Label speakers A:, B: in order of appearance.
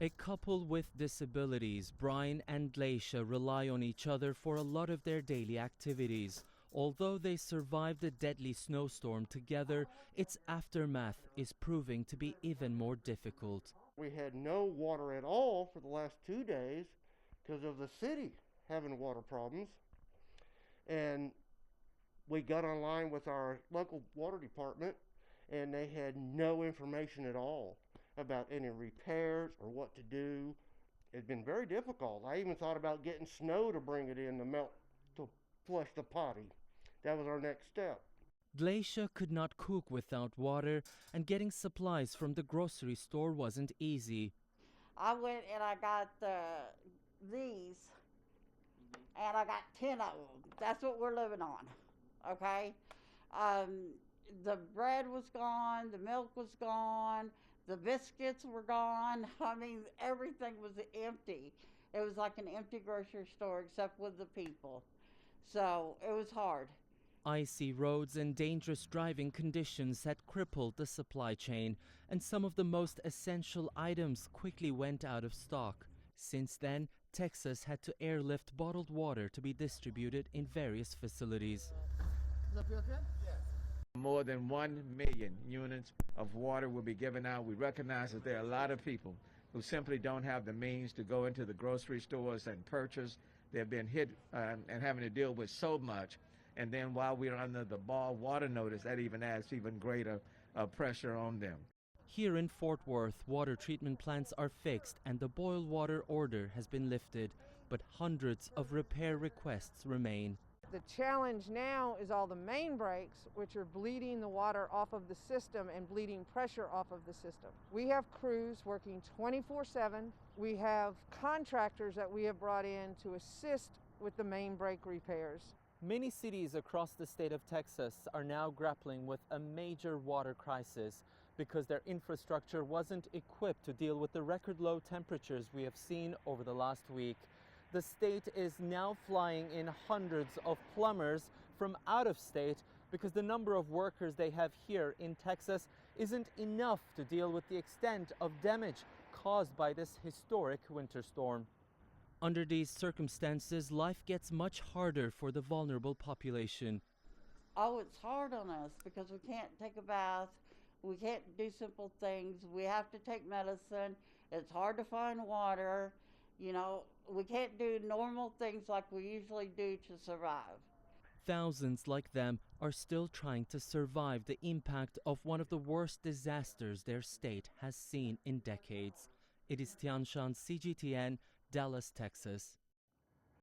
A: A couple with disabilities, Brian and Glacia, rely on each other for a lot of their daily activities. Although they survived a deadly snowstorm together, its aftermath is proving to be even more difficult.
B: We had no water at all for the last 2 days because of the city having water problems. And we got online with our local water department, and they had no information at all about any repairs or what to do. It's been very difficult. I even thought about getting snow to bring it in to melt, to flush the potty. That was our next step.
A: Glacia could not cook without water, and getting supplies from the grocery store wasn't easy.
C: I went and I got these, and I got 10 of them. That's what we're living on, okay? The bread was gone, the milk was gone, the biscuits were gone. I mean, everything was empty. It was like an empty grocery store except with the people. So it was hard.
A: Icy roads and dangerous driving conditions had crippled the supply chain, and some of the most essential items quickly went out of stock. Since then, Texas had to airlift bottled water to be distributed in various facilities.
D: Is that okay?
E: More than 1 million units of water will be given out. We recognize that there are a lot of people who simply don't have the means to go into the grocery stores and purchase. They've been hit and having to deal with so much. And then while we're under the boil water notice, that even adds even greater pressure on them.
A: Here in Fort Worth, water treatment plants are fixed and the boil water order has been lifted, but hundreds of repair requests remain.
D: The challenge now is all the main breaks, which are bleeding the water off of the system and bleeding pressure off of the system. We have crews working 24/7. We have contractors that we have brought in to assist with the main break repairs.
A: Many cities across the state of Texas are now grappling with a major water crisis because their infrastructure wasn't equipped to deal with the record low temperatures we have seen over the last week. The state is now flying in hundreds of plumbers from out of state because the number of workers they have here in Texas isn't enough to deal with the extent of damage caused by this historic winter storm. Under these circumstances, life gets much harder for the vulnerable population.
C: Oh, it's hard on us because we can't take a bath. We can't do simple things. We have to take medicine. It's hard to find water. You know, we can't do normal things like we usually do to survive.
A: Thousands like them are still trying to survive the impact of one of the worst disasters their state has seen in decades. It is Tianshan, CGTN, Dallas, Texas.